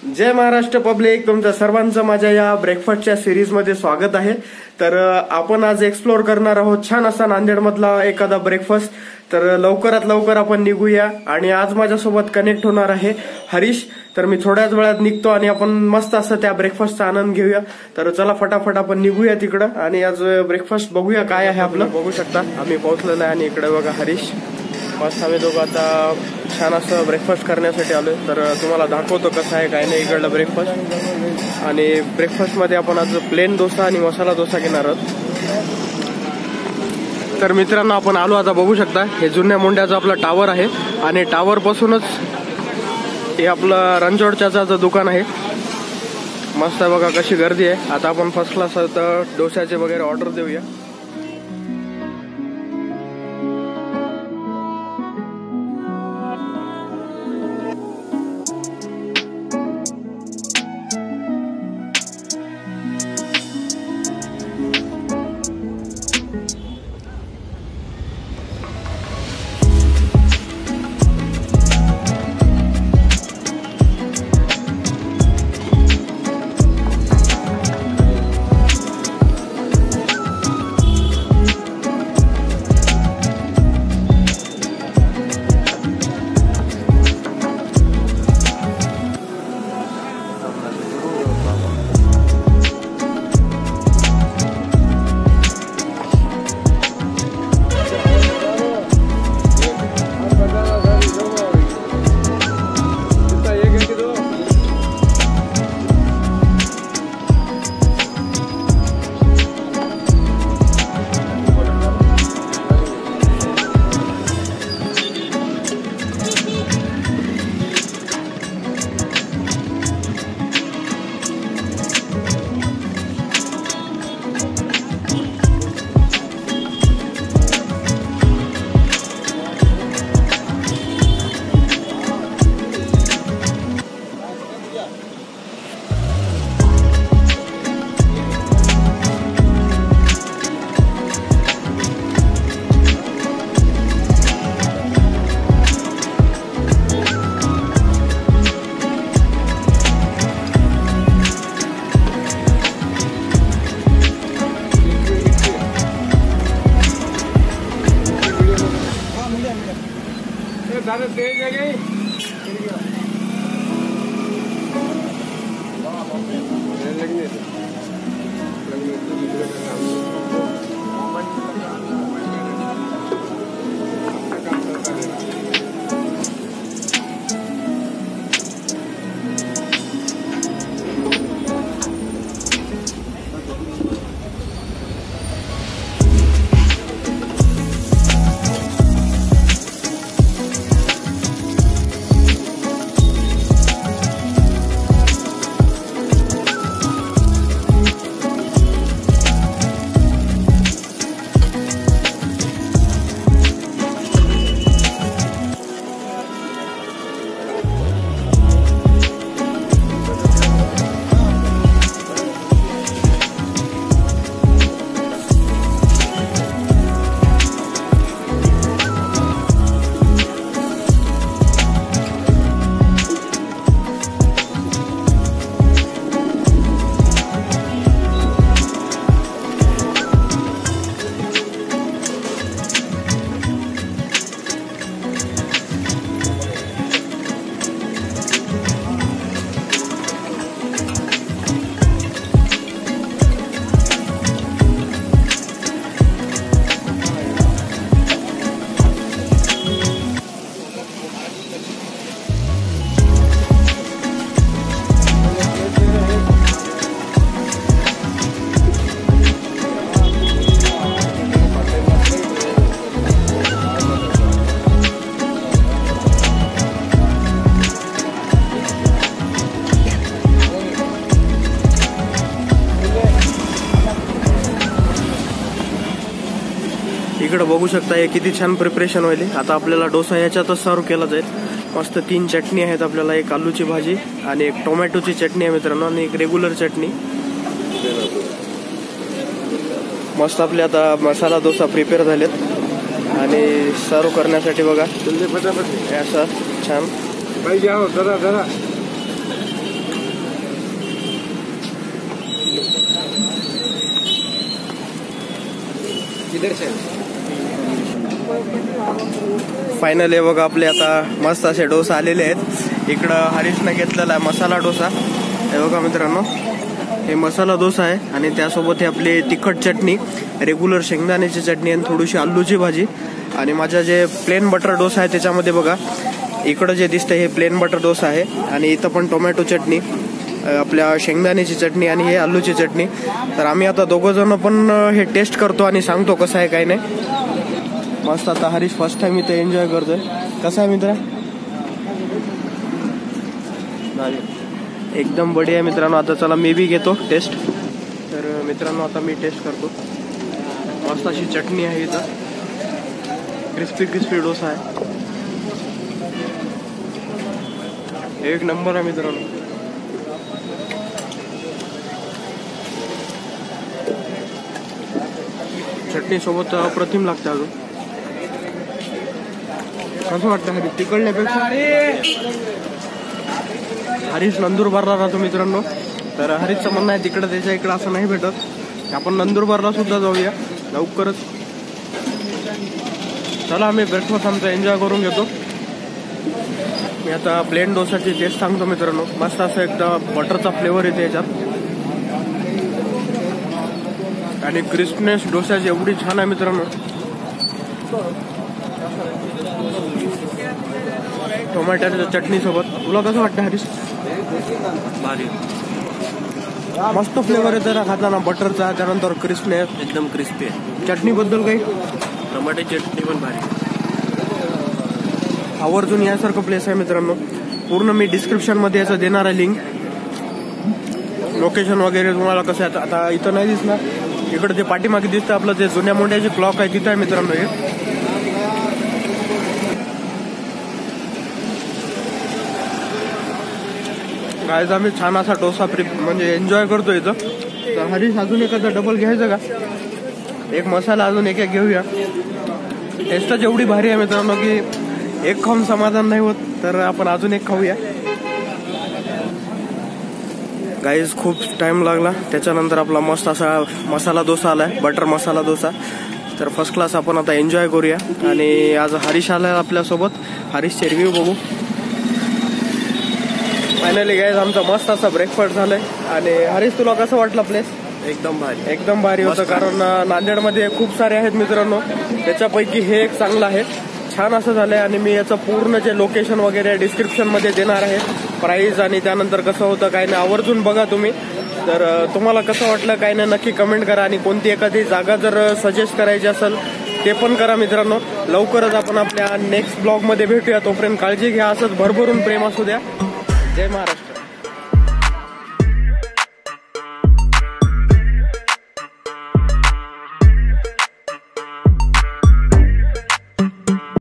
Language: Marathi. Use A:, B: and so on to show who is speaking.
A: जय महाराष्ट्र पब्लिक, तुमचं सर्वांचं माझ्या या ब्रेकफास्टच्या सिरीजमध्ये स्वागत आहे। तर आपण आज एक्सप्लोर करणार आहोत छान असा नांदेडमधला एखादा ब्रेकफास्ट। तर लवकरात लवकर आपण निघूया आणि आज माझ्यासोबत कनेक्ट होणार आहे हरीश। तर मी थोड्याच वेळात निघतो आणि आपण मस्त असं त्या ब्रेकफास्टचा आनंद घेऊया। तर चला फटाफट आपण निघूया तिकडं आणि आज ब्रेकफास्ट बघूया काय आहे आपलं। बघू शकता आम्ही पोहोचलेलो आहे आणि इकडे बघा हरीश, मस्त आम्ही दोघं आता छान असं ब्रेकफास्ट करण्यासाठी आलोय। तर तुम्हाला दाखवतो कसं आहे काय नाही इकडलं ब्रेकफास्ट। आणि ब्रेकफास्टमध्ये आपण आज प्लेन डोसा आणि मसाला डोसा घेणार आहोत। तर मित्रांनो आपण आलो आता, बघू शकता हे जुन्या मुंड्याचं आपलं टावर आहे आणि टावर पासूनच हे आपलं रणछोडच्याचं दुकान आहे। मस्त आहे बघा कशी गर्दी आहे। आता आपण फर्स्ट क्लास डोस्याचे वगैरे ऑर्डर देऊया। इकडे बघू शकता हे किती छान प्रिपरेशन होईल। आता आपल्याला डोसा याच्यातच सर्व केला जाईल। मस्त 3 चटणी आहेत आपल्याला, एक आलूची भाजी आणि एक टोमॅटोची चटणी आहे मित्रांनो आणि एक रेग्युलर चटणी। मस्त आपले आता मसाला डोसा प्रिपेअर झालेत आणि सर्व करण्यासाठी बघा असं छान फायनली बघा आपले आता मस्त असे डोसा आलेले आहेत. इकडं हरीशने घेतलेला आहे मसाला डोसा. हे बघा मित्रांनो, हे मसाला डोसा आहे आणि त्यासोबत हे आपली तिखट चटणी, रेग्युलर शेंगदाण्याची चटणी आणि थोडीशी आलूची भाजी. आणि माझा जे प्लेन बटर डोसा आहे त्याच्यामध्ये बघा इकडं जे दिसतंय हे प्लेन बटर डोसा आहे आणि इथं पण टोमॅटो चटणी, आपल्या शेंगदाण्याची चटणी आणि हे आलूची चटणी. तर आम्ही आता दोघं जण पण हे टेस्ट करतो आणि सांगतो कसं आहे काय नाही. मस्त आता हरीश फर्स्ट टाइम इथे एन्जॉय करतोय. कसं आहे मित्र? एकदम बढिया मित्रांनो. आता चला मी बी घेतो टेस्ट. तर मित्रांनो आता मी टेस्ट करतो. मस्त अशी चटणी आहे इथं, क्रिस्पी क्रिस्पी डोसा आहे, एक नंबर आहे मित्रांनो. चटणी सोबत अप्रतिम लागते. अजून कसं वाटतं हरीश? तिकडल्यापेक्षा हरीश नंदुरबारला राहतो मित्रांनो. तर हरीशचं म्हणणं आहे तिकडं त्याच्या इकडं असं नाही भेटत. आपण नंदुरबारला सुद्धा जाऊया लवकरच. चला आम्ही ब्रेकफास्ट आमचा एन्जॉय करून घेतो. मी आता प्लेन डोसाची टेस्ट सांगतो मित्रांनो. मस्त असं एकदा बटरचा फ्लेवर येते याच्यात आणि क्रिस्पनेस डोसाची एवढी छान आहे मित्रांनो. टोमॅटोच्या चटणी सोबत. तुला कसं वाटतं हरीश?
B: भारी,
A: मस्त फ्लेवर येतो ना खाताना बटरचा. त्यानंतर क्रिस्पनेस
B: एकदम क्रिस्पी आहे.
A: चटणीबद्दल काही?
B: टोमॅटोची चटणी पण भारी.
A: आवर्जून यासारखं प्लेस आहे मित्रांनो. पूर्ण मी डिस्क्रिप्शन मध्ये याचं देणार आहे लिंक. लोकेशन वगैरे तुम्हाला कसं आहे आता इथं नाही दिसणार. इकडे ते पाठीमागे दिसतं आपलं जे जुन्या मोंड्याची क्लॉक आहे तिथं आहे मित्रांनो हे. गाईज आम्ही छान असा डोसा म्हणजे एन्जॉय करतो इथं. तर हरीश अजून एखादा डबल घ्यायचं का? एक मसाला अजून एक घेऊया. टेस्टच एवढी भारी आहे मित्रांनो की एक खाऊन समाधान नाही होत. तर आपण अजून एक खाऊया. गाईज खूप टाइम लागला. त्याच्यानंतर आपला मस्त असा मसाला डोसा आलाय, बटर मसाला डोसा. तर फर्स्ट क्लास आपण आता एन्जॉय करूया. आणि आज हरीश आलाय आपल्यासोबत. हरीशचे रिव्ह्यू बघू. फायनली गाईज आमचा मस्त असा ब्रेकफास्ट झालाय. आणि हरीश तुला कसं वाटलं प्लेस?
B: एकदम भारी,
A: एकदम भारी होतं. कारण नांदेडमध्ये खूप सारे आहेत मित्रांनो, त्याच्यापैकी हे एक चांगलं आहे. छान असं झालंय. आणि मी याचं पूर्ण जे लोकेशन वगैरे डिस्क्रिप्शन मध्ये देणार आहे, प्राइस आणि त्यानंतर कसं होतं काय नाही आवर्जून बघा तुम्ही. तर तुम्हाला कसं वाटलं काय नाही नक्की कमेंट करा. आणि कोणती एखादी जागा जर सजेस्ट करायची असेल ते पण करा मित्रांनो. लवकरच आपण आपल्या नेक्स्ट ब्लॉग मध्ये भेटूया. तोपर्यंत काळजी घ्या. असंच भरभरून प्रेम असू द्या. जय महाराष्ट्र.